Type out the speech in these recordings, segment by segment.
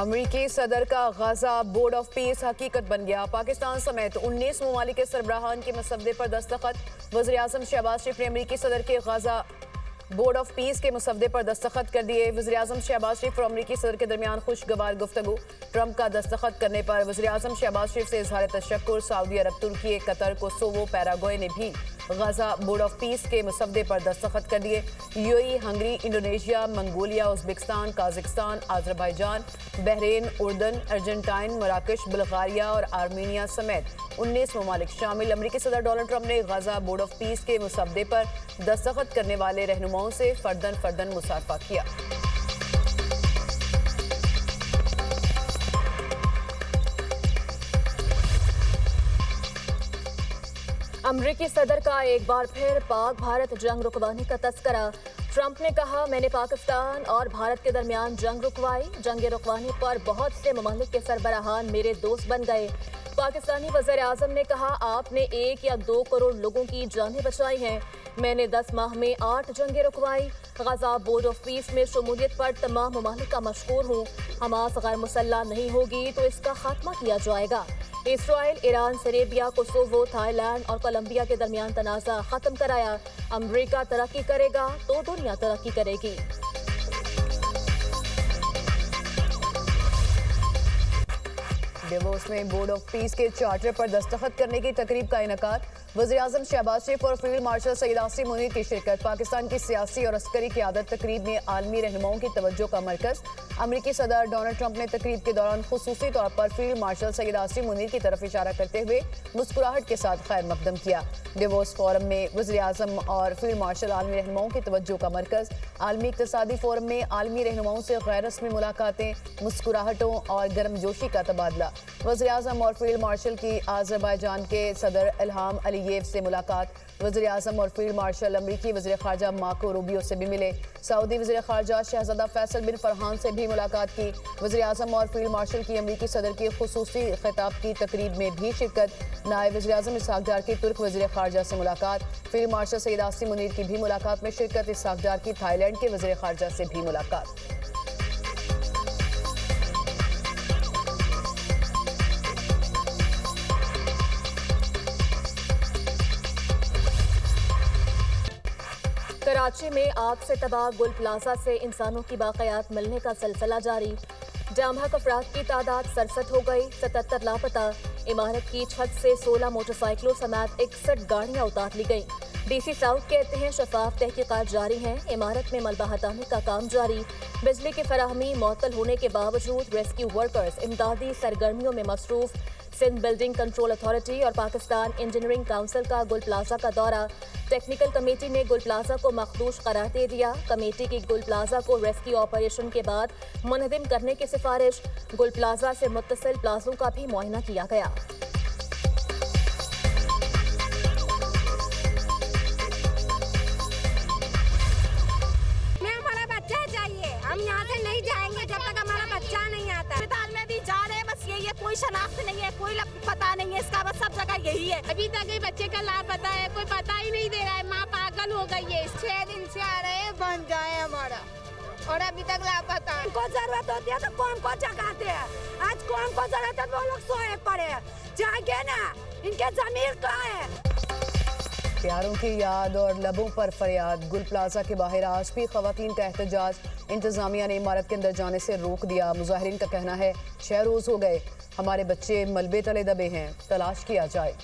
अमरीकी सदर का गाजा बोर्ड ऑफ पीस हकीकत बन गया। पाकिस्तान समेत 19 ममालिक के सरबराहान के मसवदे पर दस्तखत। वज़ीर-ए-आज़म शहबाज शरीफ ने अमरीकी सदर के गाजा बोर्ड ऑफ पीस के मसवदे पर दस्तखत कर दिए। वज़ीर-ए-आज़म शहबाज शरीफ और अमरीकी सदर के दरमियान खुशगवार गुफ्तगू। ट्रंप का दस्तखत करने पर वज़ीर-ए-आज़म शहबाज शरीफ से इजहार तशक्कुर। सऊदी अरब, तुर्की, कतर, कोसोवो, पैराग्वे ने भी गाजा बोर्ड ऑफ पीस के मसवदे पर दस्तखत कर दिए। UAE, Hungary, Indonesia, Mongolia, Uzbekistan, Kazakhstan, Azerbaijan, Bahrain, उर्दन, अर्जेंटाइन, मराकश, बुल्गारिया और आर्मीनिया समेत 19 ममालिक शामिल। अमरीकी सदर डोनाल्ड ट्रंप ने गाजा बोर्ड ऑफ पीस के मसवदे पर दस्तखत करने वाले रहनुमाओं से फर्दन मुसाफा किया। अमरीकी सदर का एक बार फिर पाक भारत जंग रुकवाने का तस्करा। ट्रंप ने कहा, मैंने पाकिस्तान और भारत के दरमियान जंग रुकवाई। जंग रुकवाने पर बहुत से ममालिक के सरबराहान मेरे दोस्त बन गए। पाकिस्तानी वज़ीर-ए-आज़म ने कहा, आपने 1 या 2 करोड़ लोगों की जानें बचाई हैं। मैंने 10 माह में 8 जंगें रुकवाई। गाजा बोर्ड ऑफ पीस में शमूलियत पर तमाम ममालिक का मशकूर हूँ। हमास गैर मुसल्लह नहीं होगी तो इसका खात्मा किया जाएगा। इसराइल, ईरान, सेरेबिया, कोसोवो, थाईलैंड और कोलंबिया के दरमियान तनाज़ा खत्म कराया। अमरीका तरक्की करेगा तो दुनिया तरक्की करेगी। डेवोस में बोर्ड ऑफ पीस के चार्टर पर दस्तखत करने की तकरीब का इनेकाद। वज़ीर-ए-आज़म शहबाज शरीफ और फील्ड मार्शल सईद आसिम मुनीर की शिरकत। पाकिस्तान की सियासी और अस्करी क़यादत तकरीब में आलमी रहनुमाओं की तवज्जो का मरकज़। अमरीकी सदर डोनाल्ड ट्रंप ने तकरीब के दौरान खुसूसी तौर पर फील्ड मार्शल सईद आसिम मुनीर की तरफ इशारा करते हुए मुस्कुराहट के साथ खैर मकदम किया। डेवोस फोरम में वज़ीर-ए-आज़म और फील्ड मार्शल आलमी रहनुमाओं की तवज्जो का मरकज़। आलमी इक़्तिसादी फोरम में आलमी रहनुमाओं से गैर रस्मी मुलाकातें, मुस्कुराहटों और गर्मजोशी का तबादला। वज़ीर-ए-आज़म और फील्ड मार्शल की अज़रबैजान के सदर इल्हाम अलीयेव से मुलाकात। वज़ीर-ए-आज़म और फील्ड मार्शल अमरीकी वज़ीर ख़ारजा मार्को रूबियो से भी मिले। सऊदी वज़ीर ख़ारजा शहज़ादा फैसल बिन फरहान से भी मुलाकात की। वज़ीर-ए-आज़म और फील्ड मार्शल की अमरीकी सदर की खुसूसी खिताब की तकरीब में भी शिरकत। नायब वज़ीर-ए-आज़म इसहाक़ डार की तुर्क वज़ीर ख़ारजा से मुलाकात। फील्ड मार्शल सईद आसिम मुनीर की भी मुलाकात में शिरकत। इसहाक़ डार की थाईलैंड के वज़ीर ख़ारजा से भी मुलाकात। कराची में आग से तबाह गुल प्लाजा से इंसानों की बाक़ियात मिलने का सिलसिला जारी। जामहक अफराद की तादाद 67 हो गई, 77 लापता। इमारत की छत से 16 मोटरसाइकिलों समेत 61 गाड़ियाँ उतार ली गईं। DC साउथ कहते हैं शफाफ तहकीकात जारी हैं। इमारत में मलबा हटाने का काम जारी। बिजली की फराहमी मुअत्तल होने के बावजूद रेस्क्यू वर्कर्स इमदादी सरगर्मियों में मसरूफ। सिंध बिल्डिंग कंट्रोल अथॉरिटी और पाकिस्तान इंजीनियरिंग काउंसिल का गुल प्लाजा का दौरा। टेक्निकल कमेटी ने गुल प्लाजा को मखदूश करार दे दिया। कमेटी की गुल प्लाजा को रेस्क्यू ऑपरेशन के बाद मुनहदिम करने की सिफारिश। गुल प्लाजा से मुत्तसिल प्लाजों का भी मुआयना किया गया। हमारा बच्चा चाहिए, हम यहाँ से नहीं जाएंगे जब तक हमारा बच्चा नहीं आता। अस्पताल में भी जा रहे हैं, बस यही है, कोई शनाख्त नहीं है, कोई पता नहीं है इसका, बस सब जगह यही है। अभी तक ये बच्चे का लापता है, कोई पता ही नहीं दे रहा है। माँ पागल हो गई है। 6 दिन से आ रहे हैं, बन जाए हमारा, और अभी तक लापता है। उनको जरूरत होती है तो कौन को जगाते हैं। आज कौन को जरूरत है वो लोग सोए पड़े हैं। जागे ना, इनके जमीर कहाँ है। प्यारों की याद और लबों पर फरियाद। गुल प्लाजा के बाहर आज भी खवातीन का एहतजाज। इंतजामिया ने इमारत के अंदर जाने से रोक दिया। मुजाहिरीन का कहना है 6 रोज हो गए, हमारे बच्चे मलबे तले दबे हैं, तलाश किया जाए।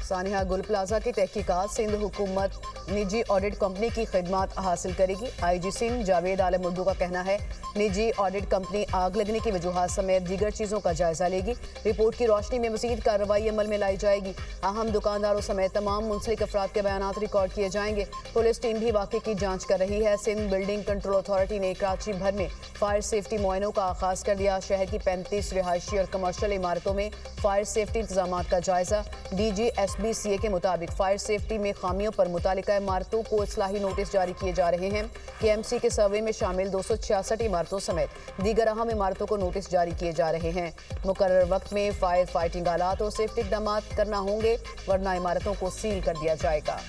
सानिया, गुल प्लाजा की तहकीकात सिंध हुकूमत निजी ऑडिट कंपनी की खिदमत हासिल करेगी। IG सिंध जावेद आलम उर्दू का कहना है निजी ऑडिट कंपनी आग लगने की वजूहात समेत दीगर चीज़ों का जायजा लेगी। रिपोर्ट की रोशनी में मज़ीद कार्रवाई अमल में लाई जाएगी। अहम दुकानदारों समेत तमाम मुंसलिक अफराद के बयानात रिकॉर्ड किए जाएंगे। पुलिस टीम भी वाक़े की जाँच कर रही है। सिंध बिल्डिंग कंट्रोल अथॉरिटी ने कराची भर में फायर सेफ्टी मुआयनों का आगाज़ कर दिया। शहर की 35 रिहायशी और कमर्शल इमारतों में फायर सेफ्टी इंतजाम का जायजा। DG SBCA के मुताबिक फायर सेफ्टी में खामियों पर मुतालिका इमारतों को इस्लाही नोटिस जारी किए जा रहे हैं। KMC के सर्वे में शामिल 266 इमारतों इमारतों समेत दीगर अहम इमारतों को नोटिस जारी किए जा रहे हैं। मुकर्रर वक्त में फायर फाइटिंग आलात और सेफ्टी इकदाम करना होंगे, वरना इमारतों को सील कर दिया जाएगा।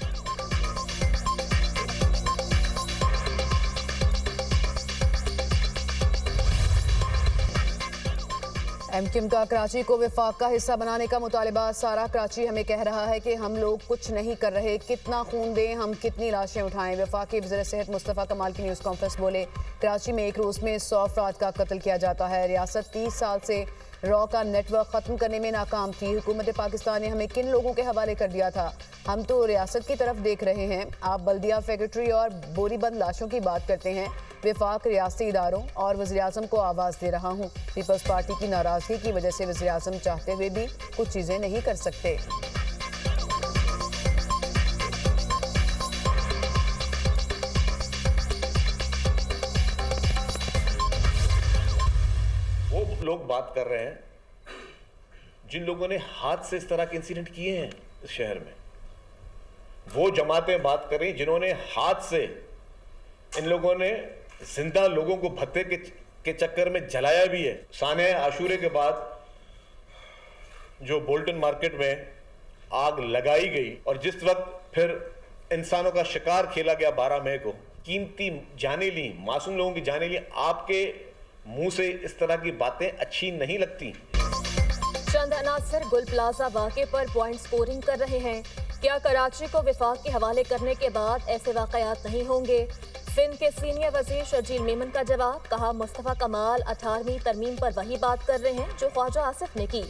एमक्यूएम का कराची को विफाक का हिस्सा बनाने का मुतालिबा। सारा कराची हमें कह रहा है कि हम लोग कुछ नहीं कर रहे, कितना खून दें, हम कितनी लाशें उठाएं। वफाकी वज़ीर सेहत मुस्तफ़ा कमाल की न्यूज़ कॉन्फ्रेंस बोले, कराची में एक रोज़ में 100 अफराद का कत्ल किया जाता है। रियासत 30 साल से रॉ का नेटवर्क ख़त्म करने में नाकाम थी। हुकूमत पाकिस्तान ने हमें किन लोगों के हवाले कर दिया था? हम तो रियासत की तरफ देख रहे हैं। आप बल्दिया फैक्ट्री और बोरीबंद लाशों की बात करते हैं। विफाक रियासती इदारों और वज़ीर-ए-आज़म को आवाज़ दे रहा हूँ। पीपल्स पार्टी की नाराज़गी की वजह से वज़ीर-ए-आज़म चाहते हुए भी कुछ चीज़ें नहीं कर सकते। वो लोग बात कर रहे हैं जिन लोगों ने हाथ से इस तरह के इंसिडेंट किए हैं इस शहर में। वो जमातें बात कर रही जिन्होंने हाथ से, इन लोगों ने जिंदा लोगों को भत्ते के चक्कर में जलाया भी है। साने आशूरे के बाद जो बोल्टन मार्केट में आग लगाई गई और जिस वक्त फिर इंसानों का शिकार खेला गया 12 मई को, कीमती जाने ली, मासूम लोगों की जाने ली। आपके मुंह से इस तरह की बातें अच्छी नहीं लगती। चंद अनासर गुल प्लाजा वाक़े पर पॉइंट स्कोरिंग कर रहे हैं। क्या कराची को विफाक के हवाले करने के बाद ऐसे वाक़यात नहीं होंगे? सिंध के सीनियर वजीर शर्जील मेमन का जवाब। कहा, मुस्तफ़ा कमाल 18वीं तरमीम पर वही बात कर रहे हैं जो ख्वाजा आसिफ ने की।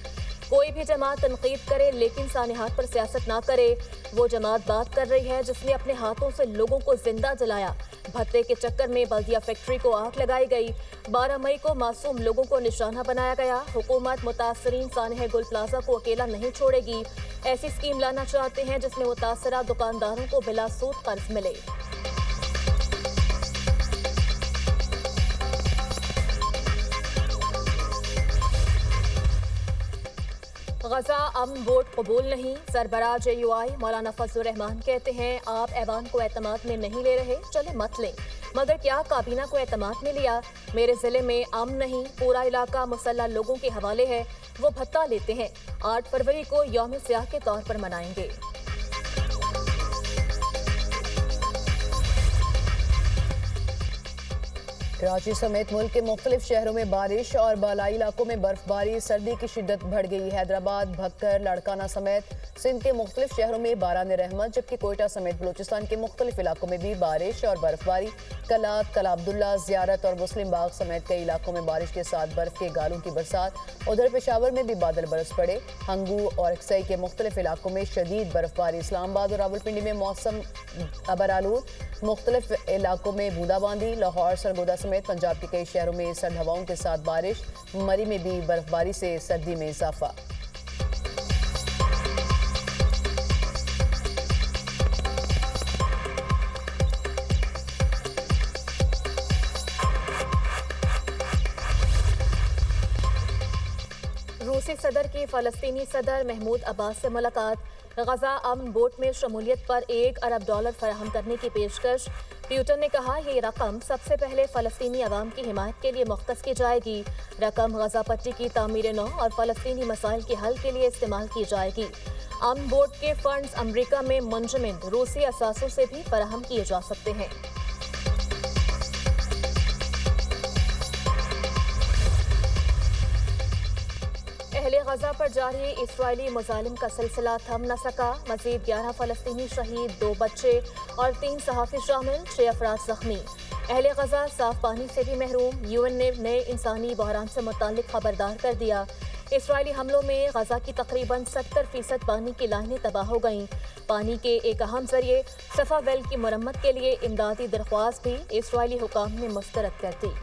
कोई भी जमात तनकीद करे लेकिन सानिहात पर सियासत ना करे। वो जमात बात कर रही है जिसने अपने हाथों से लोगों को जिंदा जलाया। भत्ते के चक्कर में बल्दिया फैक्ट्री को आग लगाई गई। 12 मई को मासूम लोगों को निशाना बनाया गया। हुकूमत मुतासरीन सानह गुल प्लाजा को अकेला नहीं छोड़ेगी। ऐसी स्कीम लाना चाहते हैं जिसमें मुतासरा दुकानदारों को बिला सूद कर्ज मिले। गजा अमन वोट कबूल नहीं। सरबराह JUI मौलाना फजलुर रहमान कहते हैं, आप ऐवान को एतमाद में नहीं ले रहे, चले मत लें। मगर क्या काबीना को एतमाद में लिया? मेरे जिले में अमन नहीं, पूरा इलाका मुसल्लह लोगों के हवाले है। वो भत्ता लेते हैं। 8 फरवरी को यौम सियाह के तौर पर मनाएंगे। कराची समेत मुल्क के मुख्तलिफ शहरों में बारिश और बालाई इलाकों में बर्फबारी। सर्दी की शिद्दत बढ़ गई। हैदराबाद, भक्कर, लाड़काना समेत सिंध के मुख्तलिफ शहरों में बारान रहमत, जबकि कोयटा समेत बलूचिस्तान के मुख्तलिफ इलाकों में भी बारिश और बर्फबारी। कलात, कला अब्दुल्ला, ज़ियारत और मुस्लिम बाग समेत कई इलाकों में बारिश के साथ बर्फ के गालों की बरसात। उधर पेशावर में भी बादल बरस पड़े। हंगू और अक्सई के मुख्तलिफ इलाकों में शदीद बर्फबारी। इस्लामाबाद और रावलपिंडी में मौसम अबरालूद, मुख्तलिफ इलाकों में बूंदाबांदी। लाहौर, सरगोदा समेत पंजाब के कई शहरों में सर्द हवाओं के साथ बारिश। मरी में भी बर्फबारी से सर्दी में इजाफा। रूसी सदर की फ़लस्तीनी सदर महमूद अब्बास से मुलाकात। गजा अमन बोट में शमूलियत पर $1 अरब फराहम करने की पेशकश। प्यूटन ने कहा, ये रकम सबसे पहले फ़लस्तीनी अवाम की हिमायत के लिए मुख्तस की जाएगी। रकम गजा पट्टी की तामीर नौ और फ़लस्तीनी मसाइल के हल के लिए इस्तेमाल की जाएगी। अमन बोट के फंड्स अमरीका में मुंजमद रूसी असासों से भी फराहम किए जा सकते हैं। अहले गजा पर जारी इसराइली मुजालिम का सिलसिला थम न सका। मजीद 11 फ़लस्तीनी शहीद, 2 बच्चे और 3 सहाफ़ी शामिल, 6 अफराद जख्मी। अहले गजा साफ पानी से भी महरूम। UN ने नए इंसानी बहरान से मुताल्लिक खबरदार कर दिया। इसराइली हमलों में गजा की तकरीबन 70% पानी की लाइनें तबाह हो गईं। पानी के एक अहम जरिए सफ़ा वेल की मरम्मत के लिए इमदादी दरख्वास्त भी इसराइली हुकाम ने मुस्तरद कर दी।